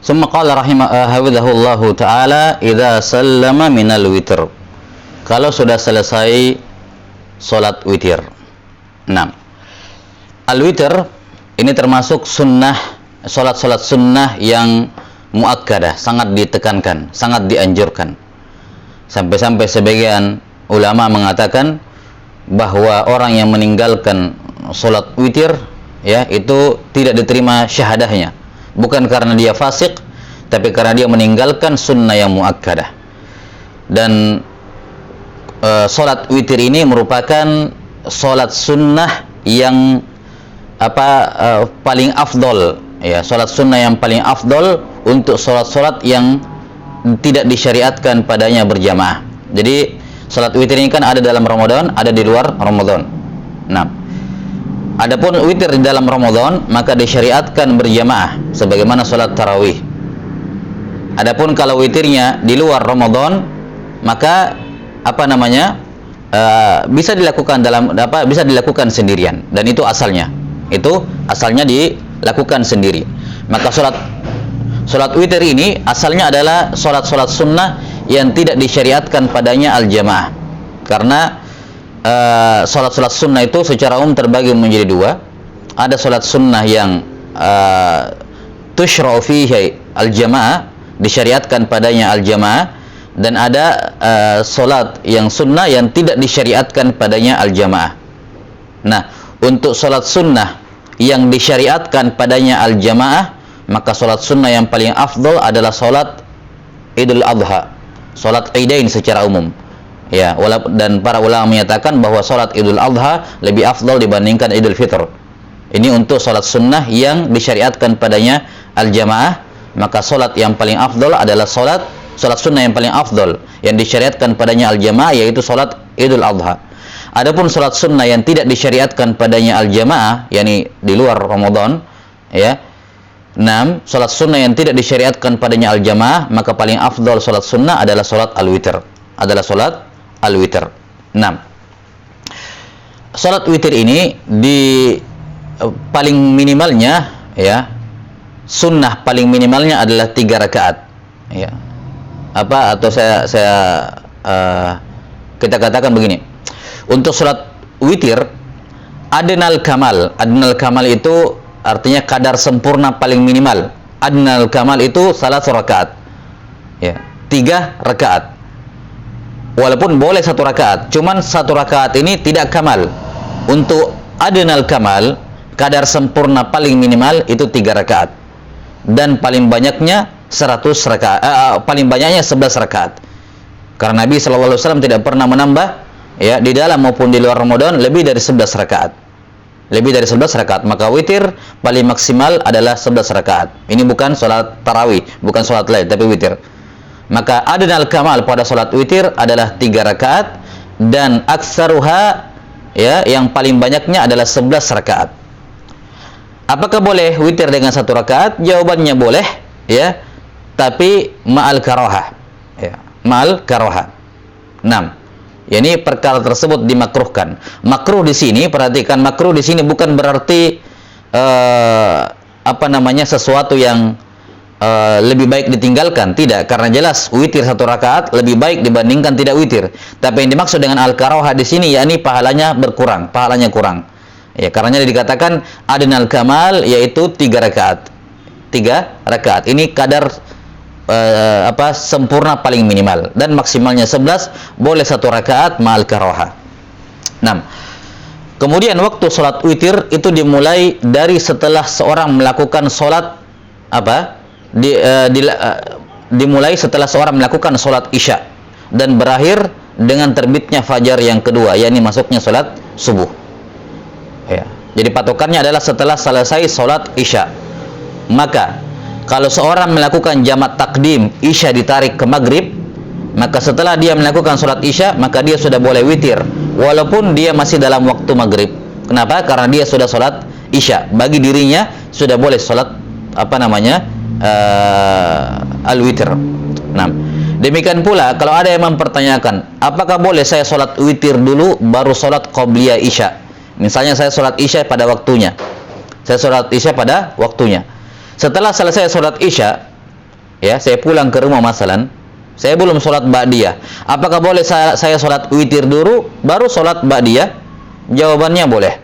Summa qala hafizahullahu ta'ala idza sallama minal witr. Kalau sudah selesai salat witir. 6. Al-witr ini termasuk sunnah, salat-salat sunnah yang muakkadah, sangat ditekankan, sangat dianjurkan. Sampai-sampai sebagian ulama mengatakan bahwa orang yang meninggalkan salat witir ya itu tidak diterima syahadahnya, bukan karena dia fasik, tapi karena dia meninggalkan sunnah yang muakkadah. Dan salat witir ini merupakan salat sunnah yang paling afdol ya, salat sunnah yang paling afdol untuk salat-salat yang tidak disyariatkan padanya berjamaah. Jadi salat witir ini kan ada dalam Ramadan, ada di luar Ramadan. Nah, adapun witir di dalam Ramadan maka disyariatkan berjamaah sebagaimana salat tarawih. Adapun kalau witirnya di luar Ramadan maka bisa dilakukan bisa dilakukan sendirian, dan itu asalnya dilakukan sendiri. Maka salat witir ini asalnya adalah salat sunnah yang tidak disyariatkan padanya al-jamaah. Karena salat sunnah itu secara umum terbagi menjadi dua. Ada salat sunnah yang tushra'u fihi al-jamaah, disyariatkan padanya al-jamaah, dan ada salat yang sunnah yang tidak disyariatkan padanya al-jamaah. Nah, untuk salat sunnah yang disyariatkan padanya al-jamaah, maka salat sunnah yang paling afdal adalah salat Idul Adha, salat Idain secara umum. Ya, dan para ulama menyatakan bahwa salat Idul Adha lebih afdal dibandingkan Idul Fitr. Ini untuk salat sunnah yang disyariatkan padanya al-jamaah, maka salat yang paling afdal adalah salat sunnah yang paling afdal yang disyariatkan padanya al-jamaah, yaitu salat Idul Adha. Adapun salat sunnah yang tidak disyariatkan padanya al-jamaah, yakni di luar Ramadan, ya. 6. Salat sunnah yang tidak disyariatkan padanya al-jamaah, maka paling afdal salat sunnah adalah salat al-witr. 6. Salat witir ini paling minimalnya ya, sunnah paling minimalnya adalah 3 rakaat. Ya. Kita katakan begini. Untuk salat witir adnal kamal itu artinya kadar sempurna paling minimal. Adnal kamal itu salat rakaat. Ya, 3 rakaat. Walaupun boleh 1 rakaat, cuman 1 rakaat ini tidak kamal. Untuk adnal kamal, kadar sempurna paling minimal itu 3 rakaat. Dan paling banyaknya 100 rakaat, paling banyaknya 11 rakaat. Karena Nabi sallallahu alaihi wasallam tidak pernah menambah ya di dalam maupun di luar Ramadan lebih dari 11 rakaat. Lebih dari 11 rakaat, maka witir paling maksimal adalah 11 rakaat. Ini bukan salat tarawih, bukan salat lain, tapi witir. Maka adnal kamal pada salat witir adalah 3 rakaat, dan aksaruha ya, yang paling banyaknya adalah 11 rakaat. Apakah boleh witir dengan 1 rakaat? Jawabannya boleh, ya, tapi ma'al karohah, ya, ma'al karohah. 6. Ya, ini perkara tersebut dimakruhkan. Makruh di sini, perhatikan, makruh di sini bukan berarti sesuatu yang lebih baik ditinggalkan, tidak, karena jelas witir 1 rakaat lebih baik dibandingkan tidak witir. Tapi yang dimaksud dengan al-karohah di sini yakni pahalanya berkurang, pahalanya kurang. Ya, karenanya dikatakan adnal kamal yaitu 3 rakaat. 3 rakaat. Ini kadar sempurna paling minimal, dan maksimalnya 11, boleh 1 rakaat ma'al karohah. 6. Kemudian waktu salat witir itu dimulai dari setelah seorang melakukan salat dimulai setelah seorang melakukan salat Isya dan berakhir dengan terbitnya fajar yang kedua, yakni masuknya salat subuh. Ya. Jadi patokannya adalah setelah selesai salat Isya. Maka kalau seorang melakukan jamak takdim Isya ditarik ke maghrib, maka setelah dia melakukan salat Isya, maka dia sudah boleh witir walaupun dia masih dalam waktu maghrib. Kenapa? Karena dia sudah salat Isya, bagi dirinya sudah boleh salat al-witr. Nah, demikian pula kalau ada yang mempertanyakan, apakah boleh saya salat witir dulu baru salat qobliyah Isya? Misalnya saya salat Isya pada waktunya. Setelah selesai salat Isya, Ya, saya pulang ke rumah masalan, saya belum sholat ba'diyah. Apakah boleh saya sholat witir dulu, baru sholat ba'diyah? Jawabannya boleh.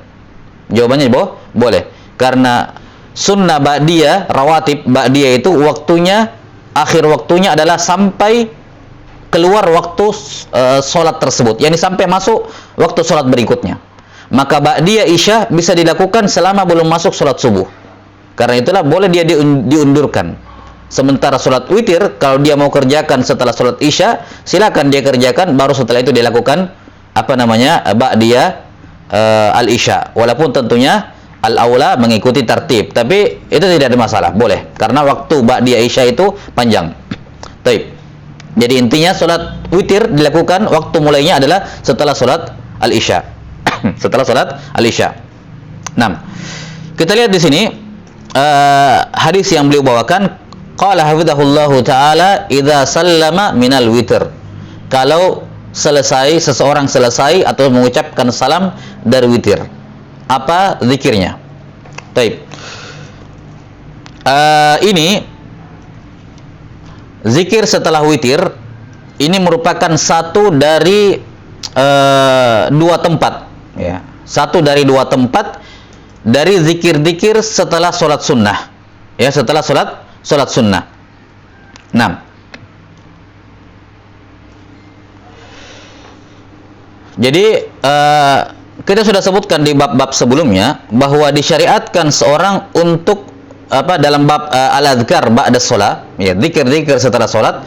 Jawabannya boleh. Karena sunnah ba'diyah, rawatib ba'diyah itu waktunya, akhir waktunya adalah sampai keluar waktu sholat tersebut. Yani sampai masuk waktu sholat berikutnya. Maka ba'diyah isya bisa dilakukan selama belum masuk sholat subuh. Karena itulah boleh dia diundurkan. Sementara sholat witir, kalau dia mau kerjakan setelah sholat isya, silakan dia kerjakan, baru setelah itu dia lakukan ba'diyah al-isya. Walaupun tentunya al-aula mengikuti tertib, tapi itu tidak ada masalah, boleh. Karena waktu ba'diyah isya itu panjang. Taib. Jadi intinya sholat witir dilakukan waktu mulainya adalah setelah sholat al-isya. Setelah sholat al-isya. Nah, kita lihat di sini hadis yang beliau bawakan. Qala hafidhahullahu ta'ala idza sallama minal witr. Kalau seseorang selesai atau mengucapkan salam dari witir, apa zikirnya? Baik. Ini zikir setelah witir ini merupakan satu dari dua tempat, ya. Satu dari dua tempat dari zikir-zikir setelah sholat sunnah, ya, setelah sholat sunnah. Nah, jadi kita sudah sebutkan di bab-bab sebelumnya bahwa disyariatkan seorang untuk dalam bab al-adhkar ba'da sholat, ya, zikir-zikir setelah sholat,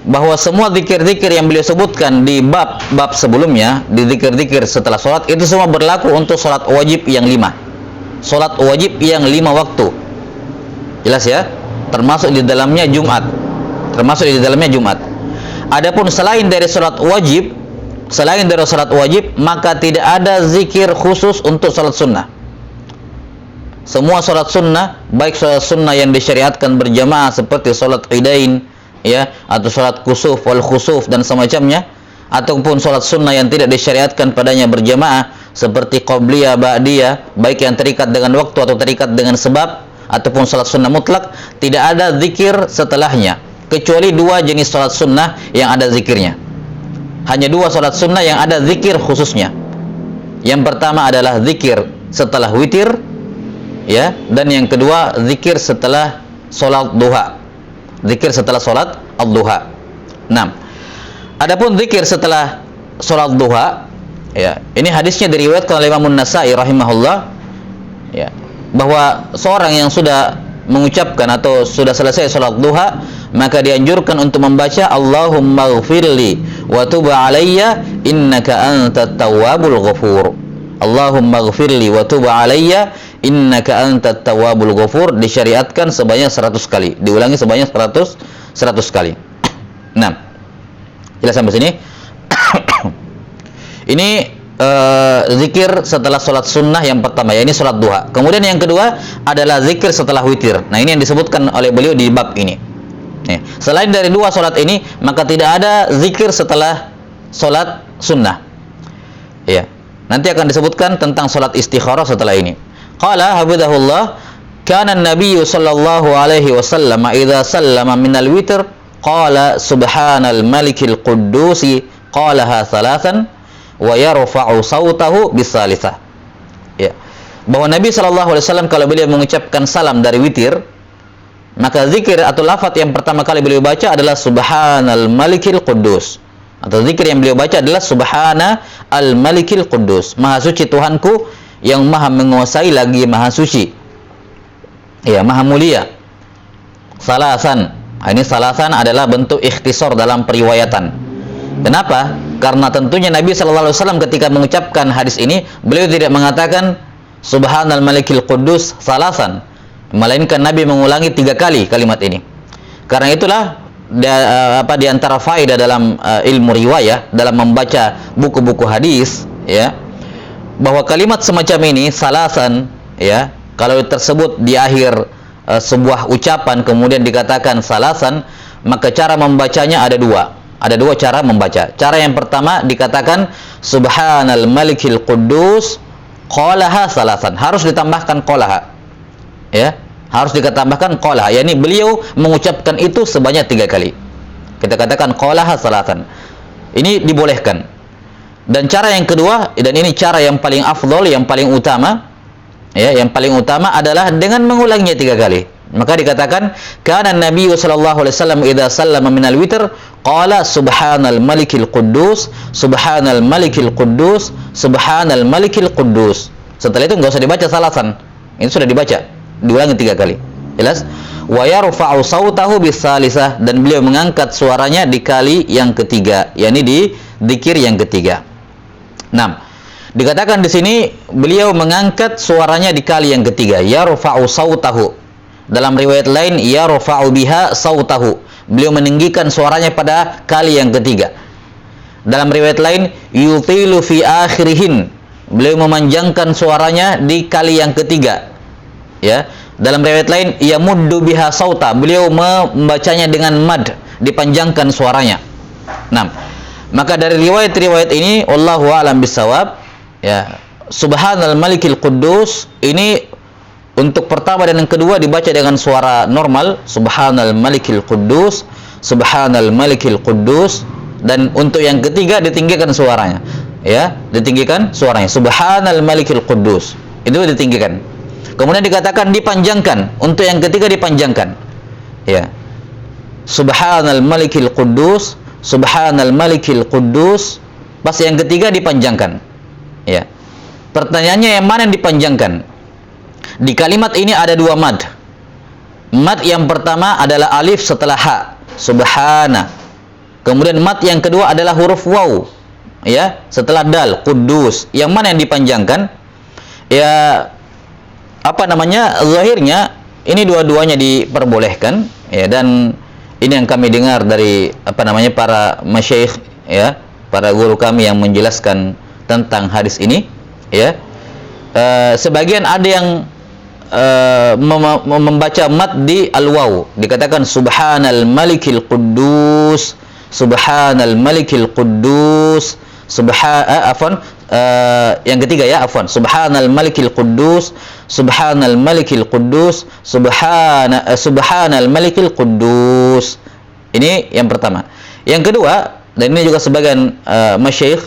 bahwa semua zikir-zikir yang beliau sebutkan di bab-bab sebelumnya, di zikir-zikir setelah sholat, itu semua berlaku untuk sholat wajib yang 5. Sholat wajib yang 5 waktu. Jelas ya? Termasuk di dalamnya Jumat. Adapun selain dari sholat wajib, maka tidak ada zikir khusus untuk sholat sunnah. Semua sholat sunnah, baik sholat sunnah yang disyariatkan berjamaah seperti sholat idain, ya, atau sholat kusuf wal khusuf dan semacamnya, ataupun sholat sunnah yang tidak disyariatkan padanya berjamaah seperti qabliyah, ba'diyah, baik yang terikat dengan waktu atau terikat dengan sebab, ataupun sholat sunnah mutlak, tidak ada zikir setelahnya, kecuali 2 jenis sholat sunnah yang ada zikirnya. Hanya 2 sholat sunnah yang ada zikir khususnya. Yang pertama adalah zikir setelah witir, ya, dan yang kedua zikir setelah sholat duha. Zikir setelah sholat al-duha. Nah, adapun zikir setelah sholat duha, ya, ini hadisnya diriwayatkan oleh Imam An-Nasa'i rahimahullah, ya, bahwa seorang yang sudah mengucapkan atau sudah selesai sholat duha, maka dianjurkan untuk membaca Allahumma ghfirli wa tub alayya innaka antat tawwabul ghafur. Allahumma ghfirli wa tub alayya innaka antat tawwabul ghafur, disyariatkan sebanyak 100 kali, diulangi sebanyak 100 kali. Nah, jelas sampai sini. Ini zikir setelah sholat sunnah yang pertama, ya, ini sholat duha. Kemudian yang kedua adalah zikir setelah witir. Nah, ini yang disebutkan oleh beliau di bab ini. Nih, selain dari 2 sholat ini, maka tidak ada zikir setelah sholat sunnah. Ya, nanti akan disebutkan tentang sholat istikharah setelah ini. Qala hafidhahullah, kana an-nabiy sallallahu alaihi wasallam idza sallama minal witr qala subhanal malikil quddusi qalaha thalathan wa yarfa'u sautahu bisalitsah. Ya. Bahwa Nabi sallallahu alaihi wasallam kalau beliau mengucapkan salam dari witir, maka zikir atau lafaz yang pertama kali beliau baca adalah subhanal malikil quddus. Atau zikir yang beliau baca adalah subhana al malikil quddus. Maha suci Tuhanku yang maha menguasai lagi maha suci. Ya, maha mulia. Salasan. Ini salasan adalah bentuk ikhtisar dalam periwayatan. Kenapa? Karena tentunya Nabi SAW ketika mengucapkan hadis ini, beliau tidak mengatakan Subhanal Malikil Quddus salasan, melainkan Nabi mengulangi 3 kali kalimat ini. Karena itulah di antara faedah dalam ilmu riwayah, dalam membaca buku-buku hadis, ya, bahwa kalimat semacam ini salasan, ya, kalau tersebut di akhir sebuah ucapan kemudian dikatakan salasan, maka cara membacanya ada 2. Ada 2 cara membaca. Cara yang pertama dikatakan Subhanal Malikil Quddus qalaha salasan. Harus ditambahkan qalaha. Ya. harus dikatambahkan qala, yakni beliau mengucapkan itu sebanyak 3 kali. Kita katakan qalaha salatan. Ini dibolehkan. Dan cara yang kedua, dan ini cara yang paling afdol, yang paling utama, ya, yang paling utama adalah dengan mengulanginya 3 kali. Maka dikatakan kana Nabi sallallahu alaihi wasallam idza sallama minal witr qala subhanal malikil quddus subhanal malikil quddus subhanal malikil quddus. Setelah itu enggak usah dibaca salatan. Ini sudah dibaca, diulangi 3 kali. Jelas? Wa yarfa'u sautahu bisalisah, dan beliau mengangkat suaranya di kali yang ketiga, yakni di zikir yang ketiga. 6. Dikatakan di sini beliau mengangkat suaranya di kali yang ketiga, yarfa'u sautahu. Dalam riwayat lain yarfa'u biha sautahu. Beliau meninggikan suaranya pada kali yang ketiga. Dalam riwayat lain yutilu fi akhirihin. Beliau memanjangkan suaranya di kali yang ketiga. Ya. Dalam riwayat lain yamuddu biha sauta. Beliau membacanya dengan mad, dipanjangkan suaranya. 6. Maka dari riwayat-riwayat ini wallahu a'lam bissawab, ya, subhanal malikil quddus ini untuk pertama dan yang kedua dibaca dengan suara normal, subhanal malikil quddus, subhanal malikil quddus, dan untuk yang ketiga ditinggikan suaranya. Ya, ditinggikan suaranya, subhanal malikil quddus. Itu ditinggikan. Kemudian dikatakan dipanjangkan, untuk yang ketiga dipanjangkan. Ya. Subhanal malikil quddus, subhanal malikil quddus, pas yang ketiga dipanjangkan. Ya. Pertanyaannya yang mana yang dipanjangkan? Di kalimat ini ada 2 mad. Mad yang pertama adalah alif setelah ha, subhana. Kemudian mad yang kedua adalah huruf waw, ya, setelah dal, quddus. Yang mana yang dipanjangkan? Ya, apa namanya? Zahirnya ini dua-duanya diperbolehkan, ya, dan ini yang kami dengar dari apa namanya para masyayikh, ya, para guru kami yang menjelaskan tentang hadis ini, ya. Sebagian ada yang membaca mad di al-waw, dikatakan subhanal malikil quddus, subhanal malikil quddus, yang ketiga, ya, subhanal malikil quddus, subhanal malikil quddus, subhanal malikil quddus. Ini yang pertama. Yang kedua, dan ini juga sebagian masyayikh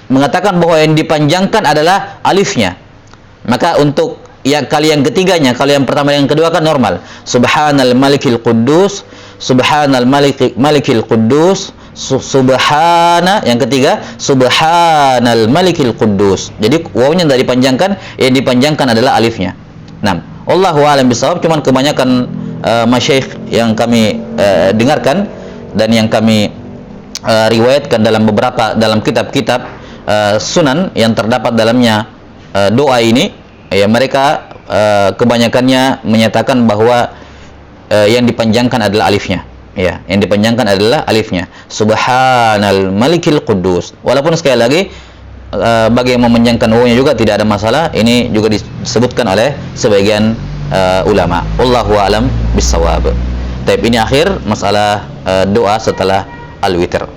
mengatakan bahwa yang dipanjangkan adalah alifnya. Maka untuk yang kali yang ketiganya, kali yang pertama dan yang kedua kan normal. Subhanal malikil quddus, subhanal malikil quddus, subhana, yang ketiga subhanal malikil quddus. Jadi wawnya tidak dipanjangkan, yang dipanjangkan adalah alifnya. 6. Allahu a'lam bishawab. Cuman kebanyakan masyayikh yang kami dengarkan dan yang kami riwayatkan dalam kitab-kitab sunan yang terdapat dalamnya doa ini, ya, mereka kebanyakannya menyatakan bahwa yang dipanjangkan adalah alifnya, ya, yang dipanjangkan adalah alifnya, subhanal malikil quddus. Walaupun sekali lagi bagi yang memanjangkan wawnya juga tidak ada masalah. Ini juga disebutkan oleh sebagian ulama. Wallahu a'lam bissawab. Tapi ini akhir masalah doa setelah al-witr.